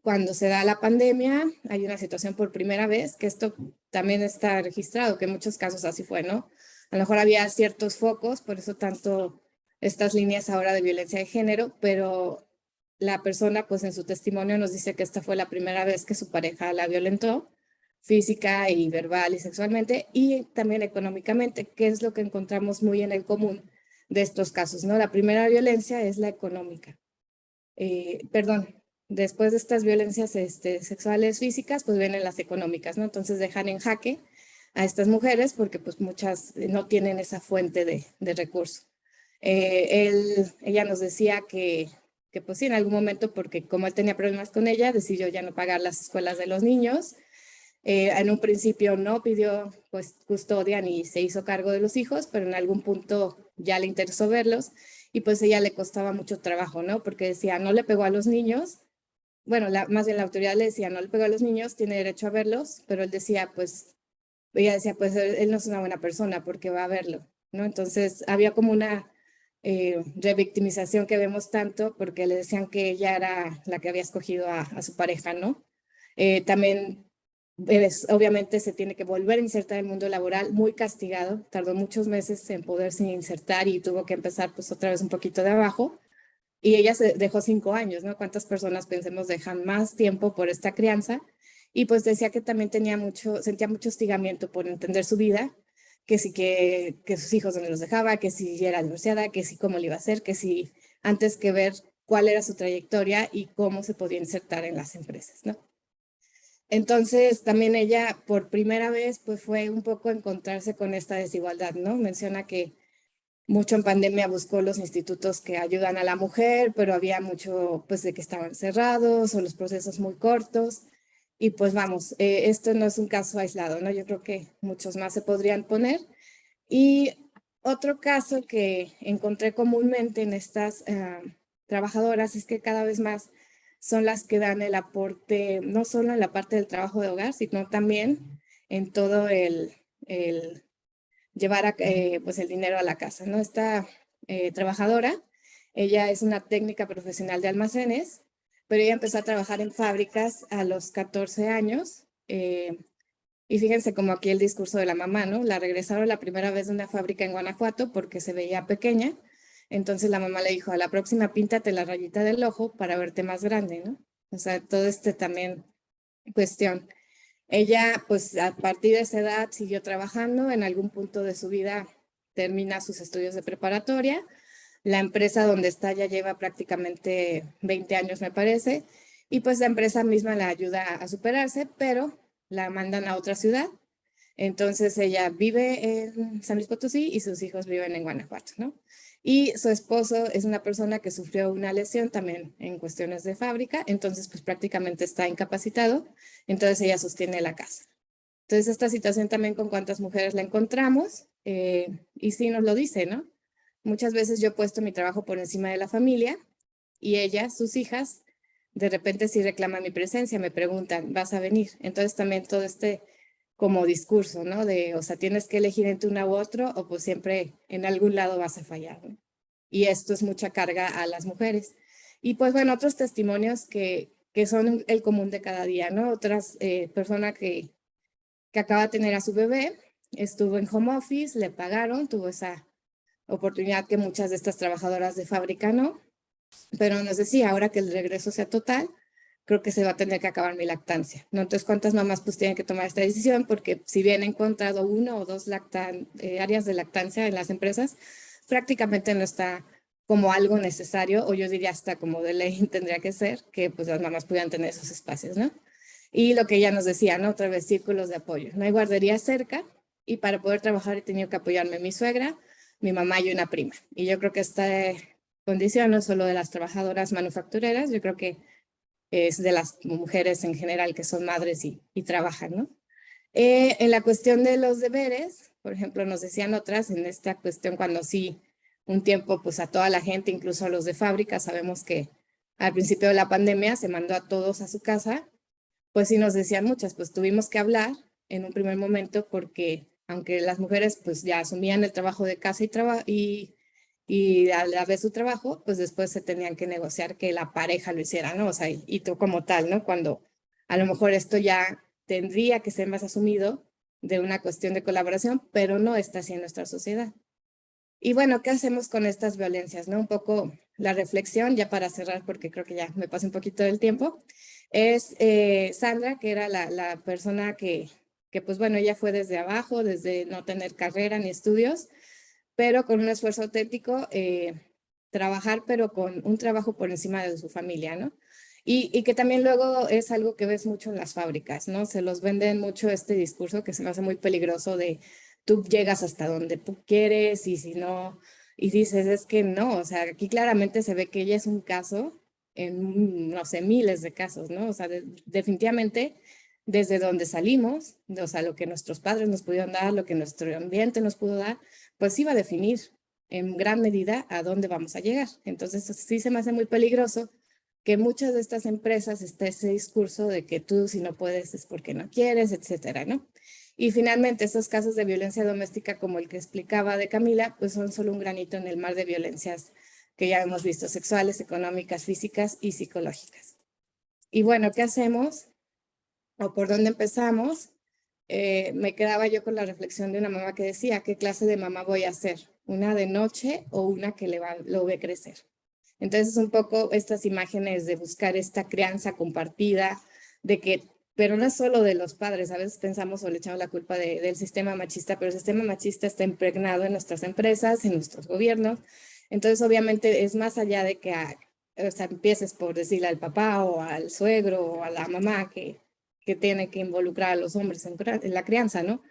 Cuando se da la pandemia, hay una situación por primera vez, que esto también está registrado, que en muchos casos así fue, ¿no? A lo mejor había ciertos focos, por eso tanto estas líneas ahora de violencia de género, pero la persona pues en su testimonio nos dice que esta fue la primera vez que su pareja la violentó física y verbal y sexualmente y también económicamente, que es lo que encontramos muy en el común de estos casos, ¿no? La primera violencia es la económica. Perdón, después de estas violencias sexuales físicas, pues vienen las económicas, ¿no? Entonces dejan en jaque a estas mujeres porque pues muchas no tienen esa fuente de recursos. Ella nos decía que pues sí, en algún momento, porque como él tenía problemas con ella, decidió ya no pagar las escuelas de los niños. En un principio no pidió pues custodia ni se hizo cargo de los hijos, pero en algún punto ya le interesó verlos y pues ella le costaba mucho trabajo, ¿no? Porque decía, no le pegó a los niños, bueno, más bien la autoridad le decía, no le pegó a los niños, tiene derecho a verlos, pero él decía, pues, ella decía, pues él no es una buena persona porque va a verlo, ¿no? Entonces había como una revictimización que vemos tanto porque le decían que ella era la que había escogido a su pareja, ¿no? También obviamente se tiene que volver a insertar en el mundo laboral, muy castigado, tardó muchos meses en poderse insertar y tuvo que empezar pues otra vez un poquito de abajo. Y ella se dejó 5 años, ¿no? ¿Cuántas personas pensemos dejan más tiempo por esta crianza? Y pues decía que también sentía mucho hostigamiento por entender su vida, que si que sus hijos donde los dejaba, que si era divorciada, que si cómo le iba a hacer, que si antes que ver cuál era su trayectoria y cómo se podía insertar en las empresas, ¿no? Entonces, también ella por primera vez pues fue un poco encontrarse con esta desigualdad, ¿no? Menciona que mucho en pandemia buscó los institutos que ayudan a la mujer, pero había mucho pues de que estaban cerrados o los procesos muy cortos. Y pues vamos, esto no es un caso aislado, ¿no? Yo creo que muchos más se podrían poner. Y otro caso que encontré comúnmente en estas trabajadoras es que cada vez más son las que dan el aporte, no solo en la parte del trabajo de hogar, sino también en todo el llevar pues el dinero a la casa, ¿no? Esta trabajadora, ella es una técnica profesional de almacenes, pero ella empezó a trabajar en fábricas a los 14 años. Y fíjense como aquí el discurso de la mamá, ¿no? La regresaron la primera vez de una fábrica en Guanajuato porque se veía pequeña. Entonces la mamá le dijo, a la próxima píntate la rayita del ojo para verte más grande, ¿no? O sea, todo también cuestión. Ella, pues a partir de esa edad siguió trabajando, en algún punto de su vida termina sus estudios de preparatoria. La empresa donde está ya lleva prácticamente 20 años, me parece, y pues la empresa misma la ayuda a superarse, pero la mandan a otra ciudad. Entonces ella vive en San Luis Potosí y sus hijos viven en Guanajuato, ¿no? Y su esposo es una persona que sufrió una lesión también en cuestiones de fábrica, entonces pues prácticamente está incapacitado, entonces ella sostiene la casa. Entonces esta situación también con cuántas mujeres la encontramos, y sí nos lo dice, ¿no? Muchas veces yo he puesto mi trabajo por encima de la familia y ellas, sus hijas, de repente sí reclaman mi presencia, me preguntan, ¿vas a venir? Entonces también todo como discurso, ¿no? De, o sea, tienes que elegir entre una u otro o pues siempre en algún lado vas a fallar, ¿no? Y esto es mucha carga a las mujeres. Y pues bueno, otros testimonios que son el común de cada día, ¿no? Otras personas que acaba de tener a su bebé, estuvo en home office, le pagaron, tuvo esa oportunidad que muchas de estas trabajadoras de fábrica no, pero nos decía, ahora que el regreso sea total, creo que se va a tener que acabar mi lactancia, ¿no? Entonces, ¿cuántas mamás pues tienen que tomar esta decisión? Porque si bien he encontrado 1 o 2 áreas de lactancia en las empresas, prácticamente no está como algo necesario, o yo diría hasta como de ley tendría que ser, que pues las mamás pudieran tener esos espacios, ¿no? Y lo que ella nos decía, ¿no? Otra vez, círculos de apoyo. No hay guardería cerca y para poder trabajar he tenido que apoyarme mi suegra, mi mamá y una prima. Y yo creo que esta condición no es solo de las trabajadoras manufactureras, yo creo que es de las mujeres en general que son madres y trabajan, ¿no? En la cuestión de los deberes, por ejemplo, nos decían otras, en esta cuestión cuando sí, un tiempo, pues a toda la gente, incluso a los de fábrica, sabemos que al principio de la pandemia se mandó a todos a su casa, pues sí nos decían muchas, pues tuvimos que hablar en un primer momento porque aunque las mujeres pues ya asumían el trabajo de casa y a la vez su trabajo, pues después se tenían que negociar que la pareja lo hiciera, ¿no? O sea, y tú como tal, ¿no? Cuando a lo mejor esto ya tendría que ser más asumido de una cuestión de colaboración, pero no está así en nuestra sociedad. Y bueno, ¿qué hacemos con estas violencias, no? Un poco la reflexión, ya para cerrar, porque creo que ya me pasé un poquito del tiempo, es Sandra, que era la persona que, pues bueno, ella fue desde abajo, desde no tener carrera ni estudios, pero con un esfuerzo auténtico, trabajar, pero con un trabajo por encima de su familia, ¿no? Y que también luego es algo que ves mucho en las fábricas, ¿no? Se los venden mucho este discurso que se me hace muy peligroso de tú llegas hasta donde tú quieres y si no, y dices, es que no, o sea, aquí claramente se ve que ella es un caso en, no sé, miles de casos, ¿no? O sea, definitivamente desde donde salimos, o sea, lo que nuestros padres nos pudieron dar, lo que nuestro ambiente nos pudo dar, pues iba a definir en gran medida a dónde vamos a llegar. Entonces, sí se me hace muy peligroso que muchas de estas empresas esté ese discurso de que tú si no puedes es porque no quieres, etcétera, ¿no? Y finalmente, estos casos de violencia doméstica, como el que explicaba de Camila, pues son solo un granito en el mar de violencias que ya hemos visto, sexuales, económicas, físicas y psicológicas. Y bueno, ¿qué hacemos? ¿O por dónde empezamos? Me quedaba yo con la reflexión de una mamá que decía, ¿qué clase de mamá voy a ser? ¿Una de noche o una que lo ve crecer? Entonces, un poco estas imágenes de buscar esta crianza compartida, de que, pero no es solo de los padres, a veces pensamos o le echamos la culpa del sistema machista, pero el sistema machista está impregnado en nuestras empresas, en nuestros gobiernos. Entonces, obviamente, es más allá de que o sea, empieces por decirle al papá o al suegro o a la mamá que tiene que involucrar a los hombres en la crianza, ¿no?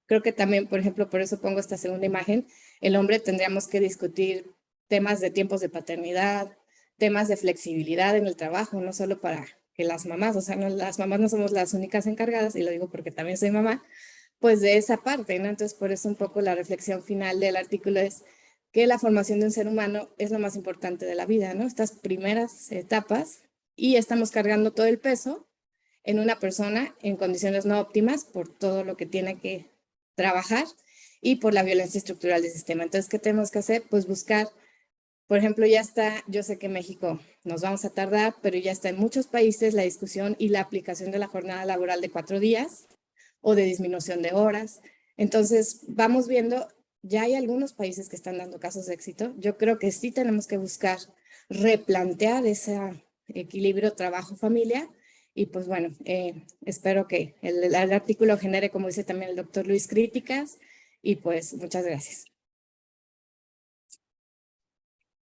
Creo que también, por ejemplo, por eso pongo esta segunda imagen, el hombre tendríamos que discutir temas de tiempos de paternidad, temas de flexibilidad en el trabajo, no solo para que las mamás, o sea, no, las mamás no somos las únicas encargadas, y lo digo porque también soy mamá, pues de esa parte, ¿no? Entonces, por eso un poco la reflexión final del artículo es que la formación de un ser humano es lo más importante de la vida, ¿no? Estas primeras etapas, y estamos cargando todo el peso en una persona en condiciones no óptimas por todo lo que tiene que trabajar y por la violencia estructural del sistema. Entonces, ¿qué tenemos que hacer? Pues buscar, por ejemplo, ya está, yo sé que en México nos vamos a tardar, pero ya está en muchos países la discusión y la aplicación de la jornada laboral de 4 días o de disminución de horas. Entonces, vamos viendo, ya hay algunos países que están dando casos de éxito. Yo creo que sí tenemos que buscar replantear ese equilibrio trabajo-familia. Y pues bueno, espero que el artículo genere, como dice también el doctor Luis, críticas. Y pues muchas gracias.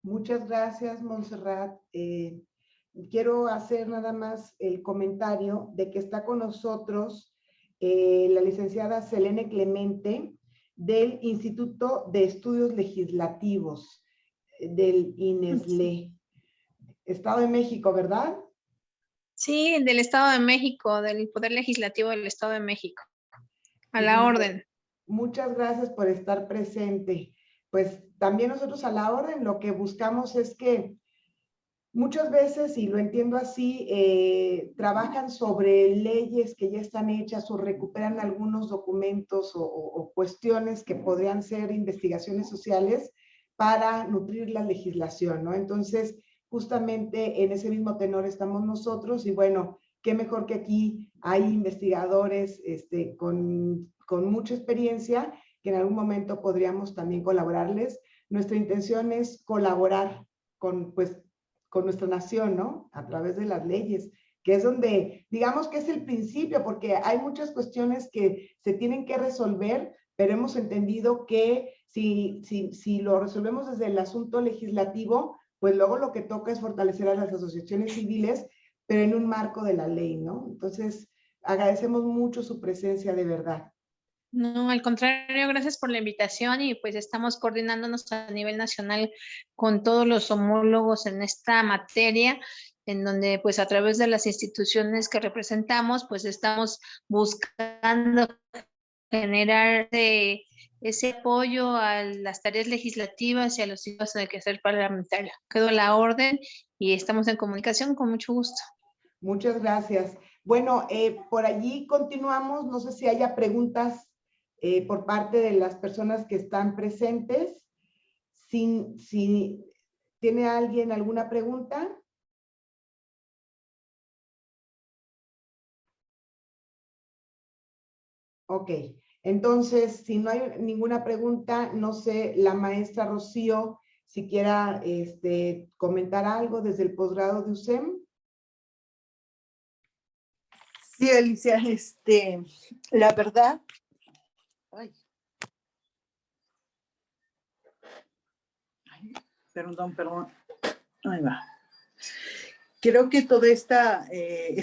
Muchas gracias, Montserrat. Quiero hacer nada más el comentario de que está con nosotros la licenciada Selene Clemente del Instituto de Estudios Legislativos del INESLE, Estado de México, ¿verdad? Sí, del Estado de México, del Poder Legislativo del Estado de México. A la Y orden. muchas gracias por estar presente. Pues también nosotros a la orden lo que buscamos es que muchas veces, y lo entiendo así, trabajan sobre leyes que ya están hechas o recuperan algunos documentos o cuestiones que podrían ser investigaciones sociales para nutrir la legislación, ¿no? Entonces, justamente en ese mismo tenor estamos nosotros y bueno, qué mejor que aquí hay investigadores con mucha experiencia que en algún momento podríamos también colaborarles. Nuestra intención es colaborar con nuestra nación, ¿no? A través de las leyes, que es donde, digamos que es el principio, porque hay muchas cuestiones que se tienen que resolver, pero hemos entendido que si lo resolvemos desde el asunto legislativo, pues luego lo que toca es fortalecer a las asociaciones civiles, pero en un marco de la ley, ¿no? Entonces, agradecemos mucho su presencia, de verdad. No, al contrario, gracias por la invitación y pues estamos coordinándonos a nivel nacional con todos los homólogos en esta materia, en donde pues a través de las instituciones que representamos, pues estamos buscando generar ese apoyo a las tareas legislativas y a los hijos del quehacer parlamentario. Quedó a la orden y estamos en comunicación con mucho gusto. Muchas gracias. Bueno, por allí continuamos. No sé si haya preguntas por parte de las personas que están presentes. Si tiene alguien alguna pregunta. Ok, entonces, si no hay ninguna pregunta, no sé, la maestra Rocío, si quiera comentar algo desde el posgrado de USEM. Sí, Alicia, la verdad, perdón, ahí va. Creo que toda esta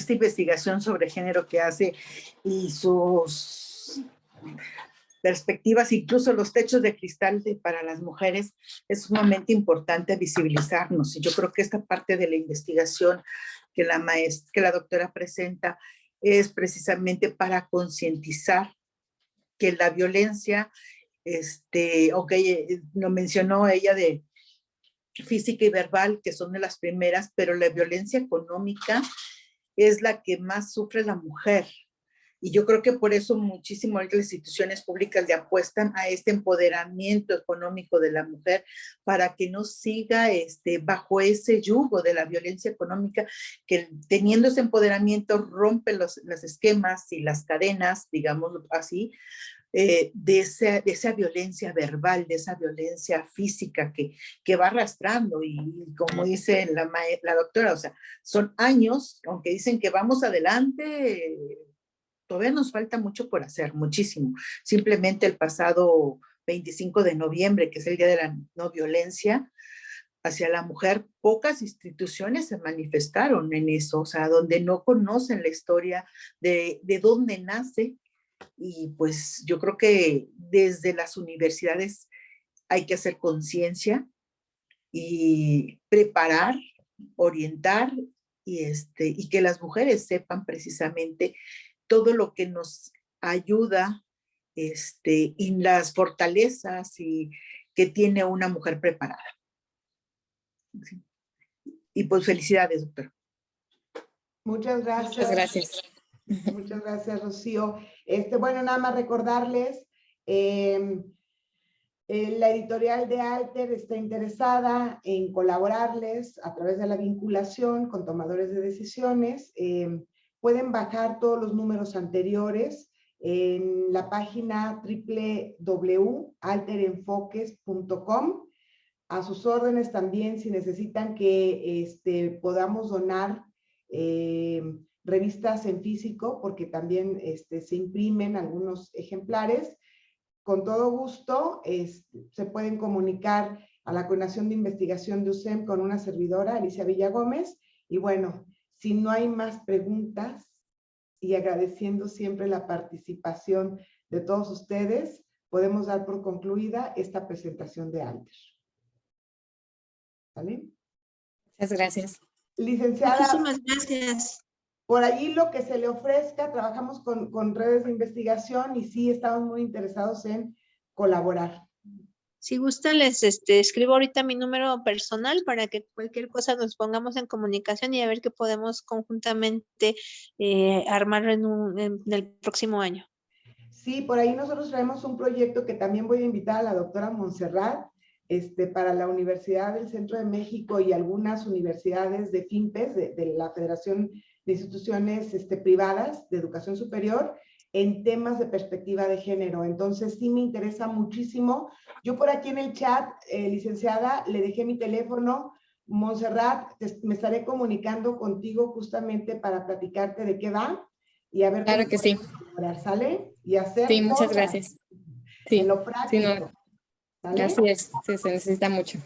investigación sobre género que hace y sus perspectivas, incluso los techos de cristal para las mujeres, es sumamente importante visibilizarnos. Y yo creo que esta parte de la investigación que la doctora presenta es precisamente para concientizar que la violencia, lo mencionó ella de física y verbal, que son de las primeras, pero la violencia económica es la que más sufre la mujer. Y yo creo que por eso muchísimo las instituciones públicas le apuestan a este empoderamiento económico de la mujer para que no siga bajo ese yugo de la violencia económica, que teniendo ese empoderamiento rompe los esquemas y las cadenas, digamos así, de esa violencia verbal, de esa violencia física que va arrastrando. Y como dice la doctora, o sea, son años, aunque dicen que vamos adelante, todavía nos falta mucho por hacer, muchísimo. Simplemente el pasado 25 de noviembre, que es el Día de la No Violencia hacia la mujer, pocas instituciones se manifestaron en eso, o sea, donde no conocen la historia de dónde nace. Y pues yo creo que desde las universidades hay que hacer conciencia y preparar, orientar y que las mujeres sepan precisamente todo lo que nos ayuda y las fortalezas que tiene una mujer preparada. Sí. Y pues felicidades, doctora. Muchas gracias. Muchas gracias. Muchas gracias, Rocío. Bueno, nada más recordarles, la editorial de Alter está interesada en colaborarles a través de la vinculación con tomadores de decisiones. Pueden bajar todos los números anteriores en la página www.alterenfoques.com. A sus órdenes también, si necesitan que podamos donar revistas en físico, porque también se imprimen algunos ejemplares. Con todo gusto se pueden comunicar a la Coordinación de Investigación de USEM con una servidora, Alicia Villagómez. Y bueno, si no hay más preguntas, y agradeciendo siempre la participación de todos ustedes, podemos dar por concluida esta presentación de Alter. ¿Vale? Muchas gracias. Licenciada. Muchísimas gracias. Por allí lo que se le ofrezca, trabajamos con redes de investigación y sí estamos muy interesados en colaborar. Si gustan, les escribo ahorita mi número personal para que cualquier cosa nos pongamos en comunicación y a ver qué podemos conjuntamente armar en el próximo año. Sí, por ahí nosotros traemos un proyecto que también voy a invitar a la doctora Montserrat, para la Universidad del Centro de México y algunas universidades de FIMPES, de la Federación de Instituciones Privadas de Educación Superior, en temas de perspectiva de género. Entonces, sí me interesa muchísimo. Yo por aquí en el chat, licenciada, le dejé mi teléfono. Montserrat, me estaré comunicando contigo justamente para platicarte de qué va y a ver claro cómo que sí. ¿Sale? Y hacer Sí, muchas cosas gracias. Sí, en lo práctico. sí, no, ¿Sale? así es, sí, se necesita mucho.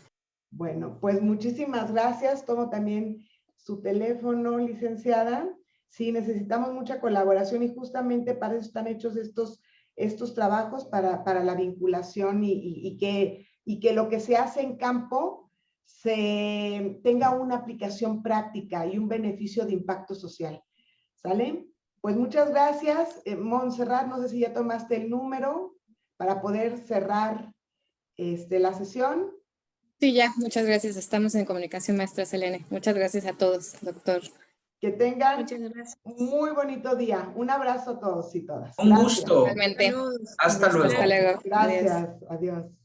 Bueno, pues muchísimas gracias. Tomo también su teléfono, licenciada. Sí, necesitamos mucha colaboración y justamente para eso están hechos estos trabajos para la vinculación y que lo que se hace en campo tenga una aplicación práctica y un beneficio de impacto social. ¿Sale? Pues muchas gracias. Montserrat, no sé si ya tomaste el número para poder cerrar la sesión. Sí, ya, muchas gracias. Estamos en comunicación, maestra Selene. Muchas gracias a todos, doctor. Que tengan Muchas gracias. muy bonito día. Un abrazo a todos y todas. Un gusto. Igualmente. Saludos. Hasta luego. Hasta luego. Gracias. Adiós. Adiós.